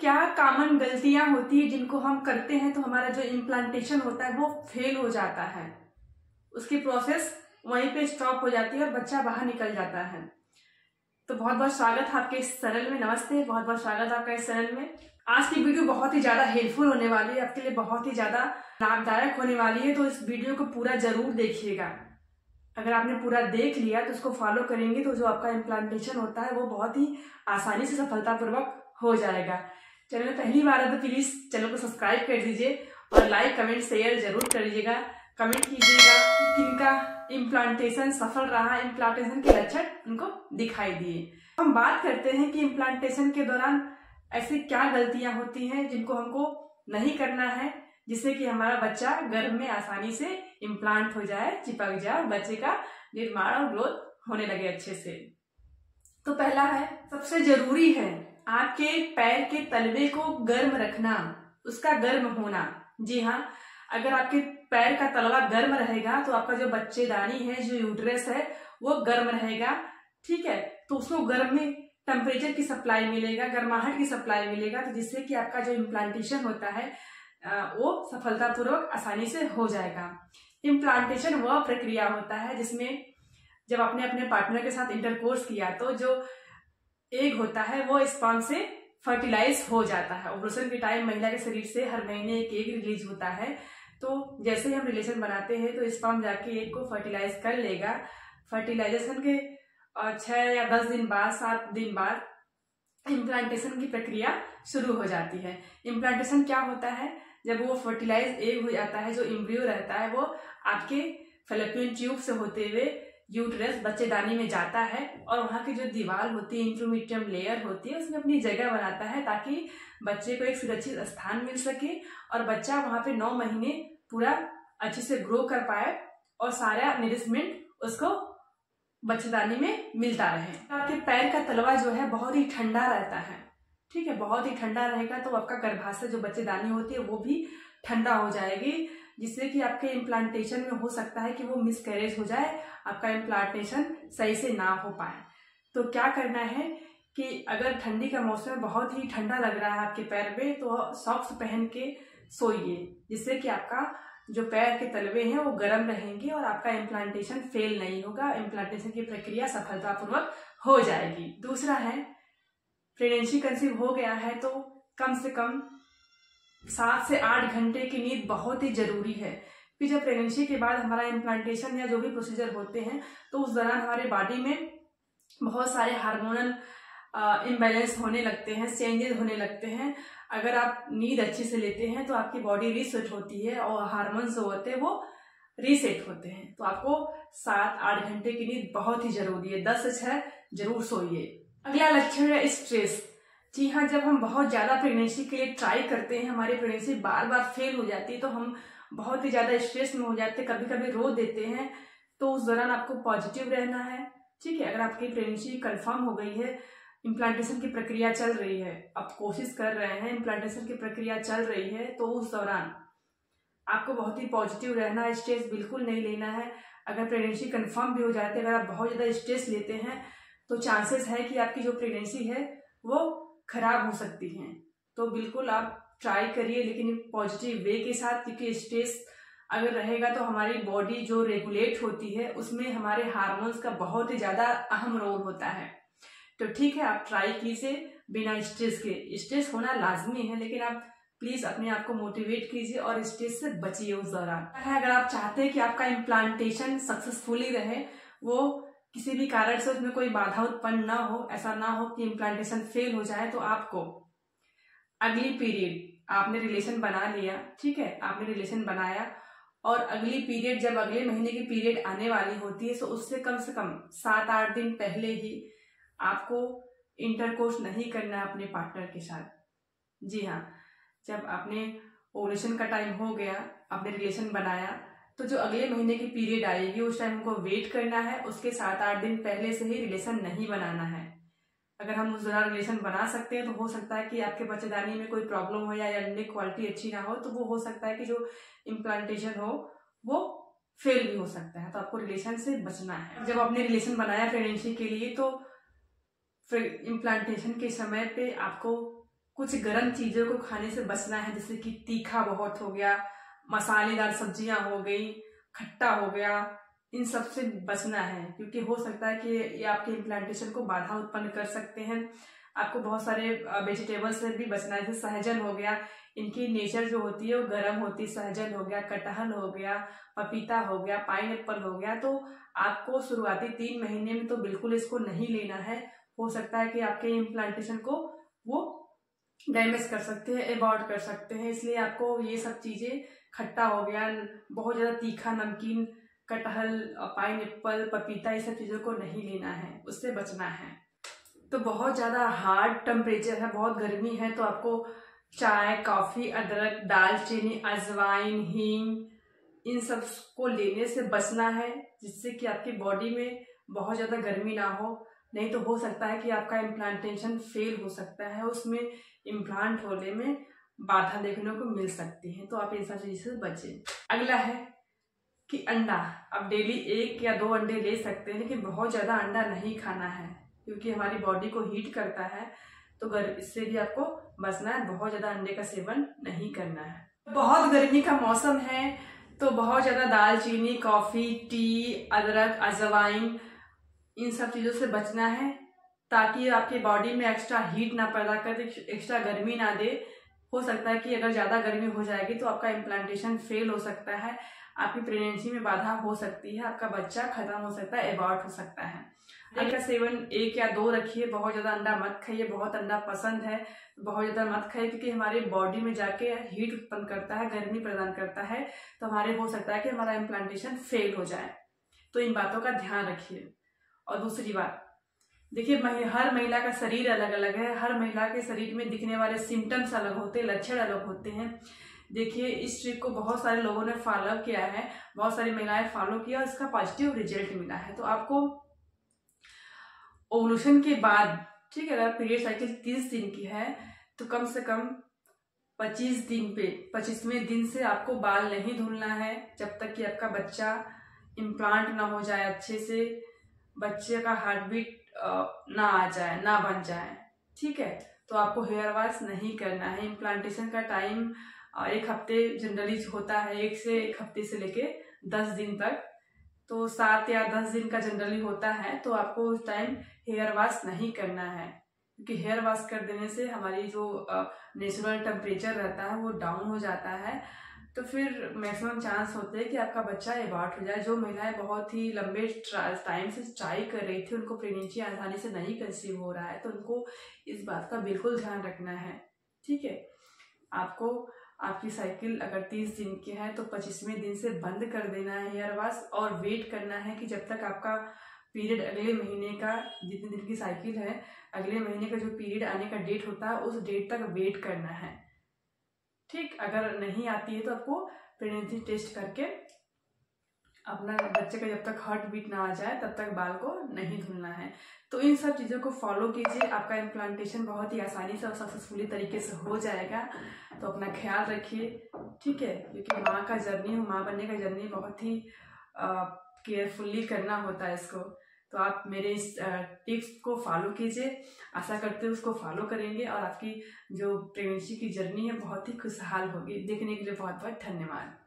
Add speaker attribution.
Speaker 1: क्या कॉमन गलतियां होती है जिनको हम करते हैं तो हमारा जो इम्प्लांटेशन होता है वो फेल हो जाता है, उसकी प्रोसेस वहीं पे स्टॉप हो जाती है और बच्चा बाहर निकल जाता है। तो बहुत बहुत स्वागत है आपके इस चैनल में। नमस्ते, बहुत बहुत स्वागत है आपका इस चैनल में। आज की वीडियो बहुत ही ज्यादा हेल्पफुल होने वाली है, आपके लिए बहुत ही ज्यादा लाभदायक होने वाली है, तो इस वीडियो को पूरा जरूर देखिएगा। अगर आपने पूरा देख लिया तो उसको फॉलो करेंगे तो जो आपका इम्प्लांटेशन होता है वो बहुत ही आसानी से सफलतापूर्वक हो जाएगा। चैनल में पहली बार है तो प्लीज चैनल को सब्सक्राइब कर दीजिए और लाइक कमेंट शेयर जरूर कर लीजिएगा। कमेंट कीजिएगा किनका इम्प्लांटेशन सफल रहा, इम्प्लांटेशन के लक्षण उनको दिखाई दिए। हम बात करते हैं कि इम्प्लांटेशन के दौरान ऐसी क्या गलतियां होती हैं जिनको हमको नहीं करना है, जिससे कि हमारा बच्चा गर्भ में आसानी से इम्प्लांट हो जाए, चिपक जाए, बच्चे का निर्माण और ग्रोथ होने लगे अच्छे से। तो पहला है, सबसे जरूरी है आपके पैर के तलवे को गर्म रखना, उसका गर्म होना। जी हाँ, अगर आपके पैर का तलवा गर्म रहेगा तो आपका जो बच्चेदानी है, जो यूट्रस है, वो गर्म रहेगा। ठीक है, तो उसको गर्म में टेम्परेचर की सप्लाई मिलेगा, गर्माहट की सप्लाई मिलेगा, तो जिससे कि आपका जो इम्प्लांटेशन होता है वो सफलतापूर्वक आसानी से हो जाएगा। इम्प्लांटेशन वह प्रक्रिया होता है जिसमें जब आपने अपने पार्टनर के साथ इंटरकोर्स किया तो जो एग होता है वो स्पर्म से फर्टिलाइज हो जाता है। ओवुलेशन के टाइम महिला के शरीर से हर महीने एक एग रिलीज होता है, तो जैसे ही हम रिलेशन बनाते हैं तो स्पर्म जाके एग को फर्टिलाइज कर लेगा। फर्टिलाइजेशन के 6 या 10 दिन बाद, 7 दिन बाद इम्प्लांटेशन की प्रक्रिया शुरू हो जाती है। इम्प्लांटेशन क्या होता है, जब वो फर्टिलाइज एग हो जाता है, जो एम्ब्रियो रहता है वो आपके फैलोपियन ट्यूब से होते हुए यूट्रस बच्चेदानी में जाता है और वहाँ की जो दीवार होती है, इंट्रोमीडियम लेयर होती है, उसमें अपनी जगह बनाता है ताकि बच्चे को एक सुरक्षित स्थान मिल सके और बच्चा वहाँ पे 9 महीने पूरा अच्छे से ग्रो कर पाए और सारा नरिशमेंट उसको बच्चेदानी में मिलता रहे। आपके पैर का तलवा जो है बहुत ही ठंडा रहता है। ठीक है, बहुत ही ठंडा रहेगा तो आपका गर्भाशय जो बच्चेदानी होती है वो भी ठंडा हो जाएगी, जिससे कि आपके इम्प्लांटेशन में हो सकता है कि वो मिसकैरेज हो जाए, आपका इम्प्लांटेशन सही से ना हो पाए। तो क्या करना है कि अगर ठंडी का मौसम में बहुत ही ठंडा लग रहा है आपके पैर में तो सॉक्स पहन के सोइए, जिससे कि आपका जो पैर के तलवे हैं वो गर्म रहेंगे और आपका इम्प्लांटेशन फेल नहीं होगा, इम्प्लांटेशन की प्रक्रिया सफलतापूर्वक हो जाएगी। दूसरा है, प्रेगनेंसी कंसीव हो गया है तो कम से कम 7 से 8 घंटे की नींद बहुत ही जरूरी है। फिर जब प्रेगनेंसी के बाद हमारा इम्प्लांटेशन या जो भी प्रोसीजर होते हैं तो उस दौरान हमारे बॉडी में बहुत सारे हार्मोनल इम्बैलेंस होने लगते हैं, चेंजेस होने लगते हैं। अगर आप नींद अच्छे से लेते हैं तो आपकी बॉडी रीसेट होती है और हार्मोन्स जो होते हैं वो रीसेट होते हैं। तो आपको 7-8 घंटे की नींद बहुत ही जरूरी है, 10 से 6 जरूर सोइए। अगला लक्षण है स्ट्रेस। जी हाँ, जब हम बहुत ज्यादा प्रेगनेंसी के लिए ट्राई करते हैं, हमारी प्रेगनेंसी बार बार फेल हो जाती है तो हम बहुत ही ज्यादा स्ट्रेस में हो जाते हैं, कभी कभी रो देते हैं। तो उस दौरान आपको पॉजिटिव रहना है। ठीक है, अगर आपकी प्रेगनेंसी कंफर्म हो गई है, इम्प्लांटेशन की प्रक्रिया चल रही है, आप कोशिश कर रहे हैं, इम्प्लांटेशन की प्रक्रिया चल रही है, तो उस दौरान आपको बहुत ही पॉजिटिव रहना है, स्ट्रेस बिल्कुल नहीं लेना है। अगर प्रेगनेंसी कंफर्म भी हो जाती है, अगर आप बहुत ज्यादा स्ट्रेस लेते हैं तो चांसेस है कि आपकी जो प्रेगनेंसी है वो खराब हो सकती हैं। तो बिल्कुल आप ट्राई करिए, लेकिन पॉजिटिव वे के साथ, क्योंकि स्ट्रेस अगर रहेगा तो हमारी बॉडी जो रेगुलेट होती है उसमें हमारे हार्मोन्स का बहुत ही ज्यादा अहम रोल होता है। तो ठीक है, आप ट्राई कीजिए बिना स्ट्रेस के। स्ट्रेस होना लाजमी है, लेकिन आप प्लीज अपने आप को मोटिवेट कीजिए और स्ट्रेस से बचिए उस दौरान। अगर आप चाहते हैं कि आपका इम्प्लांटेशन सक्सेसफुली रहे, वो किसी भी कारण से उसमें कोई बाधा उत्पन्न ना हो, ऐसा ना हो कि इम्प्लांटेशन फेल हो जाए, तो आपको अगली पीरियड, आपने रिलेशन बना लिया, ठीक है, आपने रिलेशन बनाया और अगली पीरियड, जब अगले महीने की पीरियड आने वाली होती है तो उससे कम से कम 7-8 दिन पहले ही आपको इंटरकोर्स नहीं करना है अपने पार्टनर के साथ। जी हाँ, जब आपने ओवुलेशन का टाइम हो गया, आपने रिलेशन बनाया, तो जो अगले महीने की पीरियड आएगी उस टाइम हमको वेट करना है, उसके 7-8 दिन पहले से ही रिलेशन नहीं बनाना है। अगर हम उस दौरान रिलेशन बना सकते हैं तो हो सकता है कि आपके बच्चेदानी में कोई प्रॉब्लम हो या अंडे क्वालिटी अच्छी ना हो, तो वो हो सकता है कि जो इम्प्लांटेशन हो वो फेल भी हो सकता है। तो आपको रिलेशन से बचना है। जब आपने रिलेशन बनाया प्रेगनेंसी के लिए तो फिर इम्प्लांटेशन के समय पे आपको कुछ गर्म चीज़ों को खाने से बचना है, जैसे कि तीखा बहुत हो गया, मसालेदार सब्जियां हो गई, खट्टा हो गया, इन सब से बचना है, क्योंकि हो सकता है कि ये आपके इम्प्लांटेशन को बाधा उत्पन्न कर सकते हैं। आपको बहुत सारे वेजिटेबल्स से भी बचना है, जैसे सहजन हो गया, इनकी नेचर जो होती है वो गर्म होती है। सहजन हो गया, कटहल हो गया, पपीता हो गया, पाइनएप्पल हो गया। तो आपको शुरुआती 3 महीने में तो बिल्कुल इसको नहीं लेना है। हो सकता है कि आपके इम्प्लांटेशन को वो डैमेज कर सकते हैं, अबॉर्ट कर सकते हैं। इसलिए आपको ये सब चीज़ें, खट्टा हो गया, बहुत ज़्यादा तीखा, नमकीन, कटहल, पाइनएप्पल, पपीता, ये सब चीज़ों को नहीं लेना है, उससे बचना है। तो बहुत ज़्यादा हार्ड टेम्परेचर है, बहुत गर्मी है, तो आपको चाय, कॉफ़ी, अदरक, दालचीनी, अजवाइन, हींग, इन सब को लेने से बचना है, जिससे कि आपकी बॉडी में बहुत ज़्यादा गर्मी ना हो। नहीं तो हो सकता है कि आपका इम्प्लांटेशन फेल हो सकता है, उसमें इम्प्लांट होने में बाधा देखने को मिल सकती है। तो आप इन सब चीज़ों से बचें। अगला है कि अंडा, आप डेली 1 या 2 अंडे ले सकते हैं, लेकिन बहुत ज़्यादा अंडा नहीं खाना है, क्योंकि हमारी बॉडी को हीट करता है। तो इससे भी आपको बचना है, बहुत ज़्यादा अंडे का सेवन नहीं करना है। बहुत गर्मी का मौसम है, तो बहुत ज़्यादा दालचीनी, कॉफ़ी, टी, अदरक, अजवाइन, इन सब चीज़ों से बचना है, ताकि आपकी बॉडी में एक्स्ट्रा हीट ना पैदा कर, एक्स्ट्रा गर्मी ना दे। हो सकता है कि अगर ज़्यादा गर्मी हो जाएगी तो आपका इम्प्लांटेशन फेल हो सकता है, आपकी प्रेगनेंसी में बाधा हो सकती है, आपका बच्चा खत्म हो सकता है, अबॉर्ट हो सकता है। अंडे का सेवन 1 या 2 रखिए, बहुत ज़्यादा अंडा मत खाइए। बहुत अंडा पसंद है, बहुत ज़्यादा मत खाइए, क्योंकि हमारी बॉडी में जाके हीट उत्पन्न करता है, गर्मी प्रदान करता है, तो हमारे हो सकता है कि हमारा इम्प्लांटेशन फेल हो जाए। तो इन बातों का ध्यान रखिए। और दूसरी बात, देखिए, हर महिला का शरीर अलग अलग है, हर महिला के शरीर में दिखने वाले सिम्टम्स अलग होते हैं, लक्षण अलग होते हैं। देखिए, इस ट्रिक को बहुत सारे लोगों ने फॉलो किया है, बहुत सारी महिलाएं फॉलो किया और इसका पॉजिटिव रिजल्ट मिला है। तो आपको ओवुलेशन के बाद, ठीक है, अगर पीरियड साइकिल 30 दिन की है तो कम से कम 25वें दिन से आपको बाल नहीं धुलना है, जब तक कि आपका बच्चा इम्प्लांट ना हो जाए, अच्छे से बच्चे का हार्ट बीट ना आ जाए, ना बन जाए, ठीक है। तो आपको हेयर वॉश नहीं करना है। इम्प्लांटेशन का टाइम 1 हफ्ते जनरली होता है, 1 हफ्ते से लेके 10 दिन तक। तो 7 या 10 दिन का जनरली होता है, तो आपको उस टाइम हेयर वॉश नहीं करना है, क्योंकि हेयर वॉश कर देने से हमारी जो नेचुरल टेम्परेचर रहता है वो डाउन हो जाता है, तो फिर मैक्सिमम चांस होते हैं कि आपका बच्चा अबॉर्ट हो जाए। जो महिलाएं बहुत ही लंबे टाइम से ट्राई कर रही थी, उनको प्रेगनेंसी आसानी से नहीं कंसीव हो रहा है, तो उनको इस बात का बिल्कुल ध्यान रखना है, ठीक है। आपको आपकी साइकिल अगर 30 दिन की है तो 25वें दिन से बंद कर देना है हेयर वॉश, और वेट करना है कि जब तक आपका पीरियड अगले महीने का, जितने दिन की साइकिल है, अगले महीने का जो पीरियड आने का डेट होता है उस डेट तक वेट करना है, ठीक। अगर नहीं आती है तो आपको प्रेगनेंसी टेस्ट करके अपना बच्चे का जब तक हार्ट बीट ना आ जाए तब तक बाल को नहीं धुलना है। तो इन सब चीज़ों को फॉलो कीजिए, आपका इम्प्लांटेशन बहुत ही आसानी से और सक्सेसफुली तरीके से हो जाएगा। तो अपना ख्याल रखिए, ठीक है, क्योंकि माँ का जर्नी, माँ बनने का जर्नी बहुत ही केयरफुली करना होता है इसको। तो आप मेरे इस टिप्स को फॉलो कीजिए, आशा करते हैं उसको फॉलो करेंगे और आपकी जो प्रेगनेंसी की जर्नी है बहुत ही खुशहाल होगी। देखने के लिए बहुत बहुत धन्यवाद।